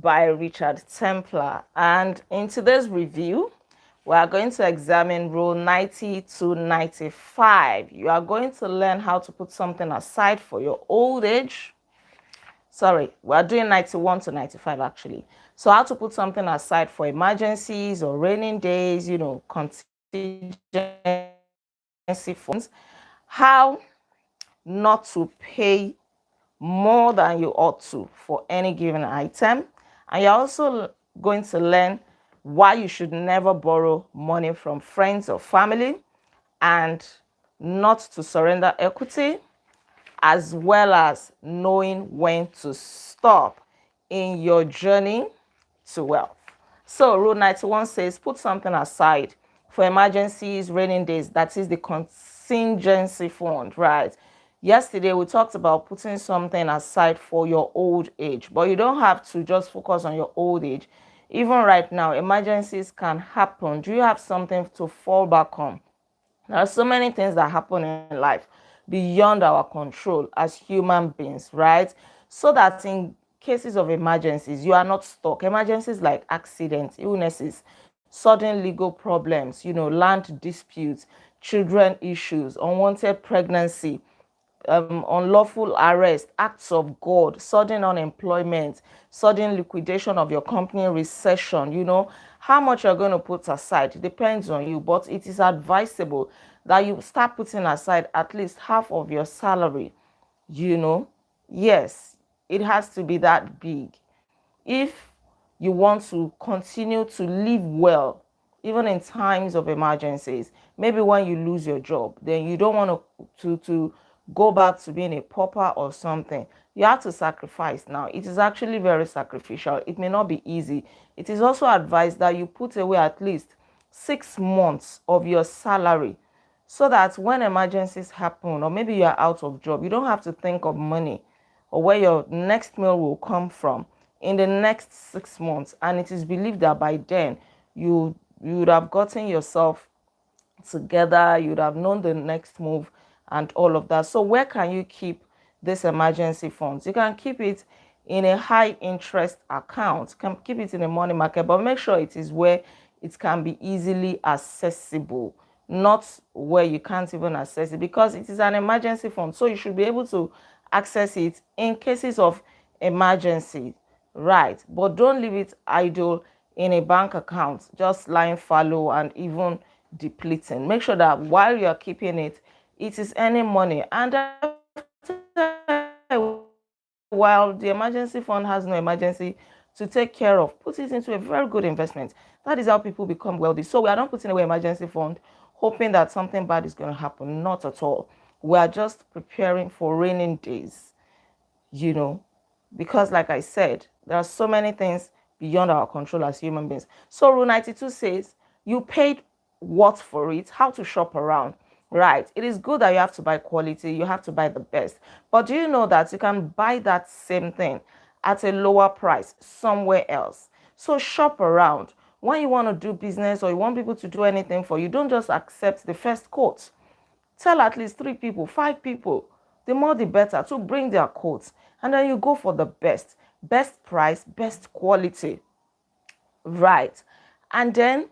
by Richard Templar. And in today's review, we are going to examine rule 90 to 95. You are going to learn how to put something aside for your old age. Sorry, we are doing 91 to 95 actually. So how to put something aside for emergencies or raining days, contingency funds. How not to pay more than you ought to for any given item. And you're also going to learn why you should never borrow money from friends or family and not to surrender equity, as well as knowing when to stop in your journey to wealth. So rule 91 says put something aside for emergencies, raining days. That is the contingency fund, right? Yesterday we talked about putting something aside for your old age, but you don't have to just focus on your old age. Even right now, emergencies can happen. Do you have something to fall back on? There are so many things that happen in life beyond our control as human beings, right? So that in cases of emergencies, you are not stuck. Emergencies like accidents, illnesses, sudden legal problems, land disputes, children issues, unwanted pregnancy, unlawful arrest, acts of God, sudden unemployment, sudden liquidation of your company, recession, how much you're going to put aside depends on you, but it is advisable that you start putting aside at least half of your salary, you know. Yes, it has to be that big. If you want to continue to live well, even in times of emergencies, maybe when you lose your job, then you don't want to go back to being a pauper or something. You have to sacrifice now. It is actually very sacrificial. It may not be easy. It is also advised that you put away at least 6 months of your salary so that when emergencies happen or maybe you're out of job, you don't have to think of money or where your next meal will come from in the next 6 months. And it is believed that by then you would have gotten yourself together, you'd have known the next move and all of that. So where can you keep this emergency funds? You can keep it in a high interest account. You can keep it in a money market, but make sure it is where it can be easily accessible, not where you can't even access it, because it is an emergency fund. So you should be able to access it in cases of emergency, right? But don't leave it idle in a bank account, just lying fallow and even depleting. Make sure that while you're keeping it, it is earning money. And while the emergency fund has no emergency to take care of, put it into a very good investment. That is how people become wealthy. So we are not putting away emergency fund hoping that something bad is going to happen. Not at all. We are just preparing for raining days, because like I said, there are so many things beyond our control as human beings. So rule 92 says you paid what for it, how to shop around. Right. It is good that you have to buy quality, you have to buy the best. But do you know that you can buy that same thing at a lower price somewhere else? So shop around. When you want to do business or you want people to do anything for you, don't just accept the first quote. Tell at least 3 people, 5 people, the more the better, to bring their quotes. And then you go for the best price, best quality. Right. And then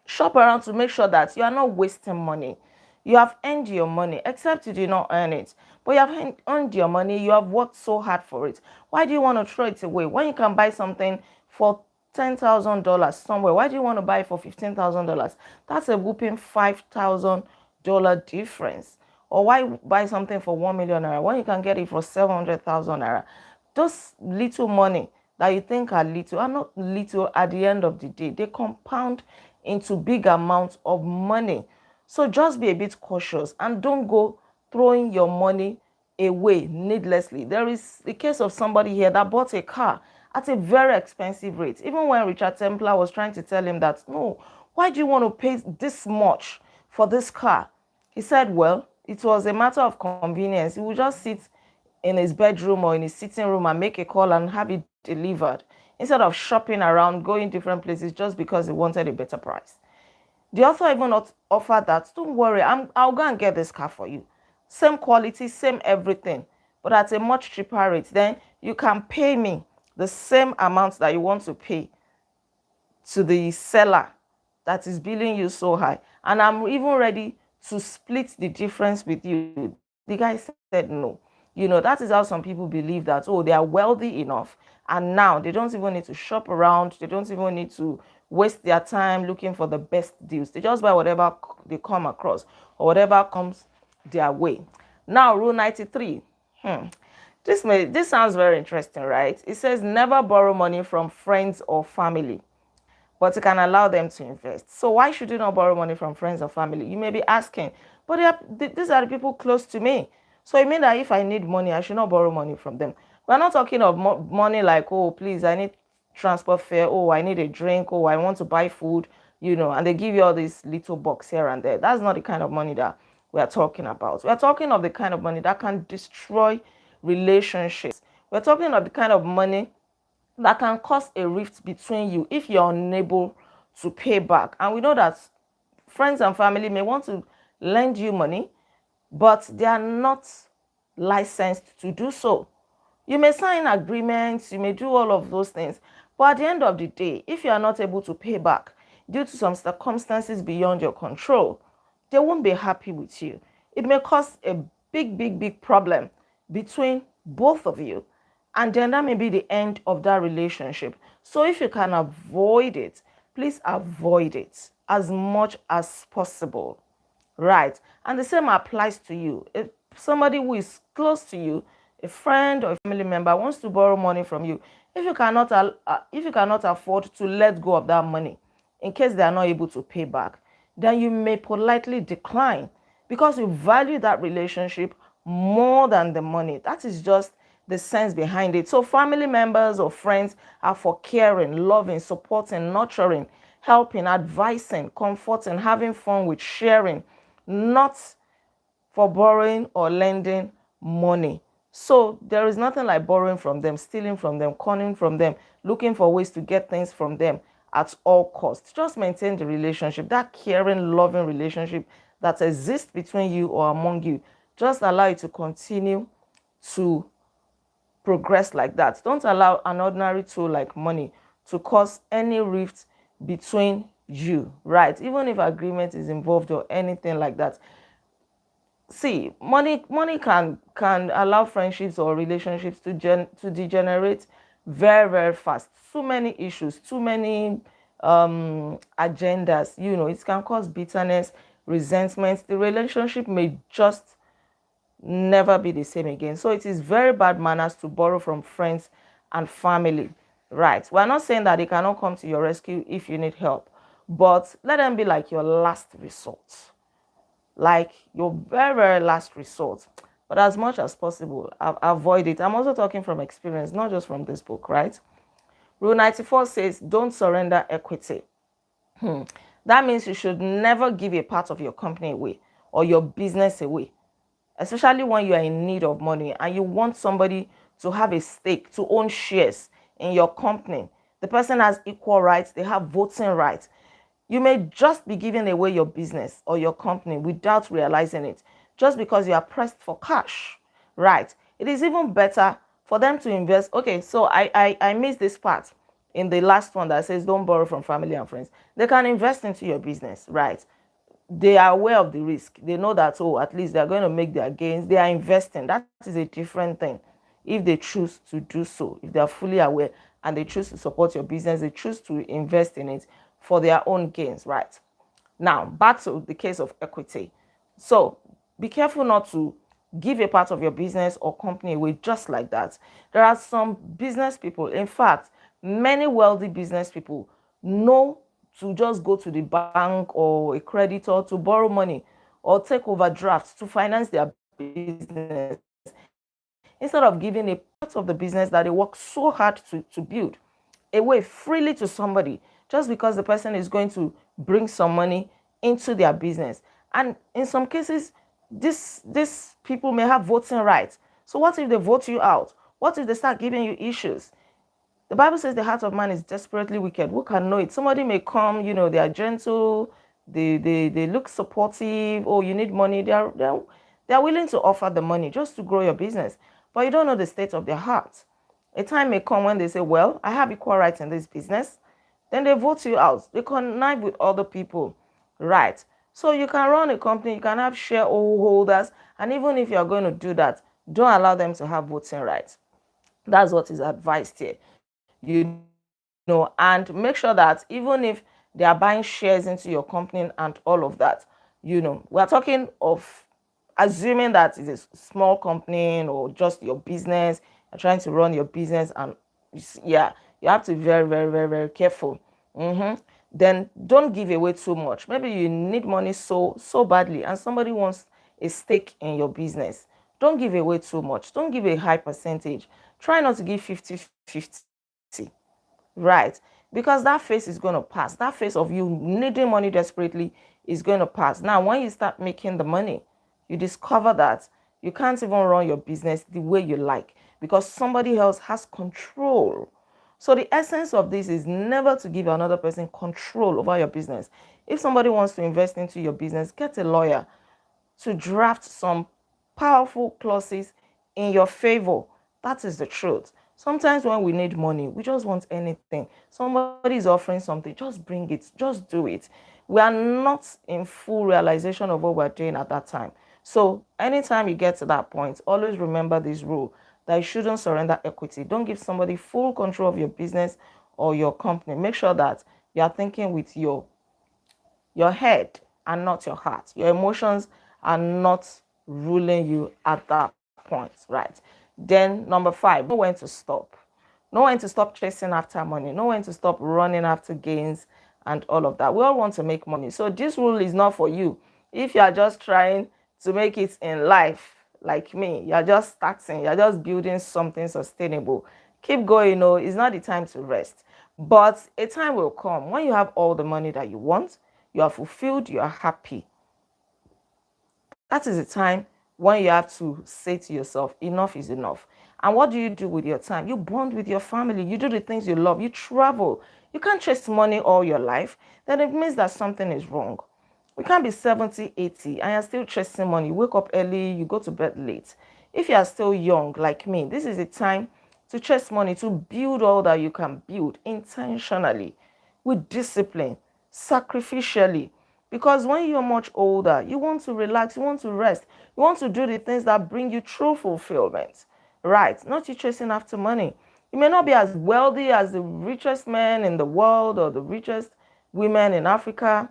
shop around to make sure that you are not wasting money. You have earned your money, except you did not earn it. But you have earned your money, you have worked so hard for it. Why do you want to throw it away? When you can buy something for $10,000 somewhere, why do you want to buy it for $15,000? That's a whooping $5,000 difference. Or why buy something for 1 million naira when you can get it for 700,000 naira? Those little money that you think are little are not little at the end of the day. They compound into big amounts of money. So just be a bit cautious and don't go throwing your money away needlessly. There is the case of somebody here that bought a car at a very expensive rate. Even when Richard Templar was trying to tell him that, no, why do you want to pay this much for this car? He said, well, it was a matter of convenience. He would just sit in his bedroom or in his sitting room and make a call and have it delivered instead of shopping around, going different places just because he wanted a better price. The author even not offered that, don't worry, I'll go and get this car for you. Same quality, same everything, but at a much cheaper rate. Then you can pay me the same amount that you want to pay to the seller that is billing you so high, and I'm even ready to split the difference with you. The guy said no. That is how some people believe that, oh, they are wealthy enough, and now they don't even need to shop around, they don't even need to waste their time looking for the best deals. They just buy whatever they come across or whatever comes their way. Now, rule 93. This sounds very interesting, right? It says never borrow money from friends or family, but it can allow them to invest. So why should you not borrow money from friends or family? You may be asking, but these are the people close to me. So it means that if I need money, I should not borrow money from them. We're not talking of money like, oh, please, I need transport fare. Oh, I need a drink. Oh, I want to buy food, and they give you all these little bucks here and there. That's not the kind of money that we are talking about. We are talking of the kind of money that can destroy relationships. We're talking of the kind of money that can cause a rift between you if you're unable to pay back. And we know that friends and family may want to lend you money, but they are not licensed to do so. You may sign agreements, you may do all of those things, but at the end of the day, if you are not able to pay back due to some circumstances beyond your control, they won't be happy with you. It may cause a big problem between both of you, and then that may be the end of that relationship. So if you can avoid it, please avoid it as much as possible. Right? And the same applies to you. If somebody who is close to you, a friend or a family member, wants to borrow money from you, if you cannot afford to let go of that money in case they are not able to pay back, then you may politely decline, because you value that relationship more than the money. That is just the sense behind it. So family members or friends are for caring, loving, supporting, nurturing, helping, advising, comforting, having fun with, sharing, not for borrowing or lending money. So there is nothing like borrowing from them, stealing from them, conning from them, looking for ways to get things from them at all costs. Just maintain the relationship, that caring, loving relationship that exists between you or among you. Just allow it to continue to progress like that. Don't allow an ordinary tool like money to cause any rift between you, right? Even if agreement is involved or anything like that. See, money can allow friendships or relationships to degenerate very fast. Too many issues, too many agendas. It can cause bitterness, resentment. The relationship may just never be the same again. So it is very bad manners to borrow from friends and family, right? We're not saying that they cannot come to your rescue if you need help, but let them be like your last resort, like your very last resort. But as much as possible, avoid it. I'm also talking from experience, not just from this book, right? Rule 94 says don't surrender equity. That means you should never give a part of your company away or your business away, especially when you are in need of money and you want somebody to have a stake, to own shares in your company. The person has equal rights, they have voting rights. You may just be giving away your business or your company without realizing it, just because you are pressed for cash, right? It is even better for them to invest. Okay, so I missed this part in the last one that says don't borrow from family and friends. They can invest into your business, right? They are aware of the risk. They know that, oh, at least they're going to make their gains. They are investing. That is a different thing. If they choose to do so, if they are fully aware and they choose to support your business, they choose to invest in it for their own gains, right? Now, back to the case of equity. So be careful not to give a part of your business or company away just like that. There are some business people, in fact, many wealthy business people know to just go to the bank or a creditor to borrow money or take overdrafts to finance their business, instead of giving a part of the business that they work so hard to build away freely to somebody, just because the person is going to bring some money into their business. And in some cases, these people may have voting rights. So what if they vote you out? What if they start giving you issues? The Bible says the heart of man is desperately wicked. Who can know it? Somebody may come, they are gentle, they look supportive. Oh, you need money. They're willing to offer the money just to grow your business. But you don't know the state of their heart. A time may come when they say, well, I have equal rights in this business. Then they vote you out. They connive with other people. Right. So you can run a company, you can have shareholders, and even if you're going to do that, don't allow them to have voting rights. That's what is advised here. And make sure that even if they are buying shares into your company and all of that, we're talking of assuming that it's a small company or just your business, you're trying to run your business, and yeah, you have to be very, very, very, very careful. Then don't give away too much. Maybe you need money so badly and somebody wants a stake in your business. Don't give away too much. Don't give a high percentage. Try not to give 50-50. Right? Because that phase is going to pass. That phase of you needing money desperately is going to pass. Now, when you start making the money, you discover that you can't even run your business the way you like because somebody else has control. So the essence of this is never to give another person control over your business. If somebody wants to invest into your business, get a lawyer to draft some powerful clauses in your favor. That is the truth. Sometimes when we need money, we just want anything. Somebody is offering something, just bring it, just do it. We are not in full realization of what we're doing at that time. So anytime you get to that point, always remember this rule that you shouldn't surrender equity. Don't give somebody full control of your business or your company. Make sure that you are thinking with your head and not your heart. Your emotions are not ruling you at that point, right? Then number 5, know when to stop. Know when to stop chasing after money. Know when to stop running after gains and all of that. We all want to make money. So this rule is not for you. If you are just trying to make it in life, like me, you're just starting, you're just building something sustainable. Keep going, it's not the time to rest. But a time will come when you have all the money that you want, you are fulfilled, you are happy. That is the time when you have to say to yourself, enough is enough. And what do you do with your time? You bond with your family, you do the things you love, you travel. You can't chase money all your life, then it means that something is wrong. You can't be 70, 80 and you're still chasing money. You wake up early, you go to bed late. If you are still young like me, this is a time to chase money, to build all that you can build intentionally, with discipline, sacrificially. Because when you're much older, you want to relax, you want to rest, you want to do the things that bring you true fulfillment, right? Not you chasing after money. You may not be as wealthy as the richest men in the world or the richest women in Africa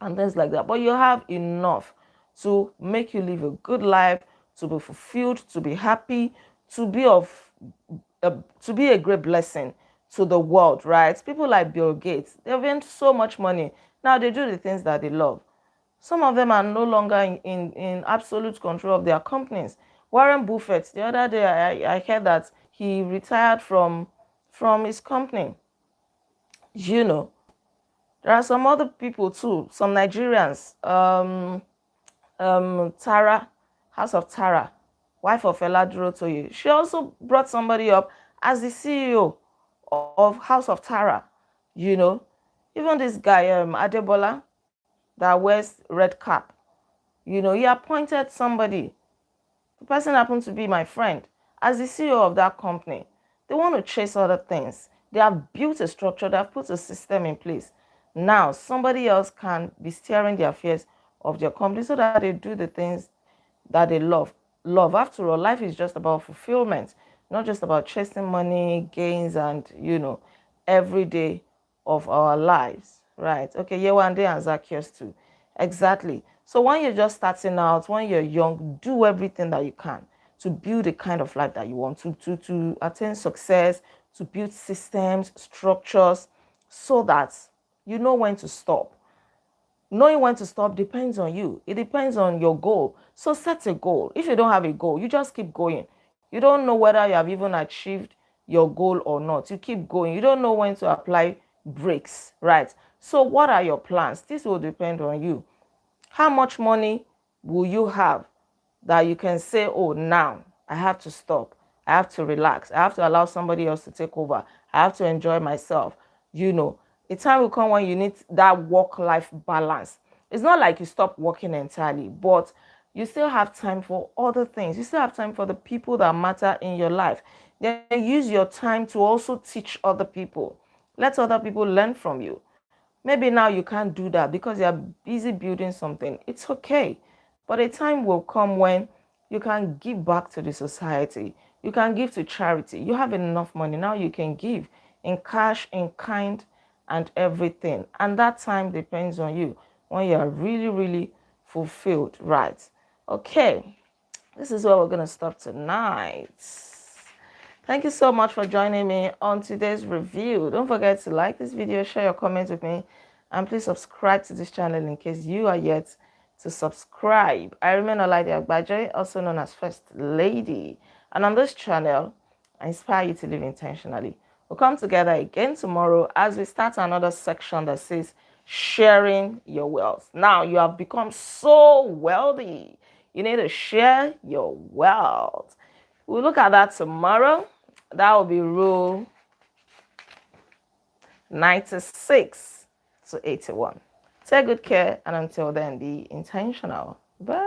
and things like that, but you have enough to make you live a good life, to be fulfilled, to be happy, to be to be a great blessing to the world, right? People like Bill Gates, they've earned so much money. Now they do the things that they love. Some of them are no longer in absolute control of their companies. Warren Buffett, the other day I heard that he retired from his company. You know, there are some other people too, some Nigerians. Tara, House of Tara, wife of Eladuro Toye. She also brought somebody up as the CEO of House of Tara. You know, even this guy, Adebola, that wears red cap. He appointed somebody. The person happened to be my friend as the CEO of that company. They want to chase other things. They have built a structure, they have put a system in place. Now, somebody else can be steering the affairs of their company so that they do the things that they love. After all, life is just about fulfillment, not just about chasing money, gains, and, every day of our lives, right? Okay, Yewande and Zacchaeus too. Exactly. So when you're just starting out, when you're young, do everything that you can to build the kind of life that you want, to attain success, to build systems, structures, so that you know when to stop. Knowing when to stop depends on you. It depends on your goal. So set a goal. If you don't have a goal, you just keep going. You don't know whether you have even achieved your goal or not. You keep going. You don't know when to apply brakes, right? So what are your plans? This will depend on you. How much money will you have that you can say, oh, now I have to stop. I have to relax. I have to allow somebody else to take over. I have to enjoy myself. A time will come when you need that work-life balance. It's not like you stop working entirely, but you still have time for other things. You still have time for the people that matter in your life. Then use your time to also teach other people. Let other people learn from you. Maybe now you can't do that because you're busy building something. It's okay. But a time will come when you can give back to the society. You can give to charity. You have enough money. Now you can give in cash, in kind, and everything. And that time depends on you when you are really, really fulfilled. Right. Okay. This is where we're going to stop tonight. Thank you so much for joining me on today's review. Don't forget to like this video, share your comments with me, and please subscribe to this channel in case you are yet to subscribe. I remain Olaide Agbaje, also known as First Lady, and on this channel, I inspire you to live intentionally. We'll come together again tomorrow as we start another section that says sharing your wealth. Now you have become so wealthy. You need to share your wealth. We'll look at that tomorrow. That will be rule 96 to 81. Take good care, and until then, be intentional. Bye.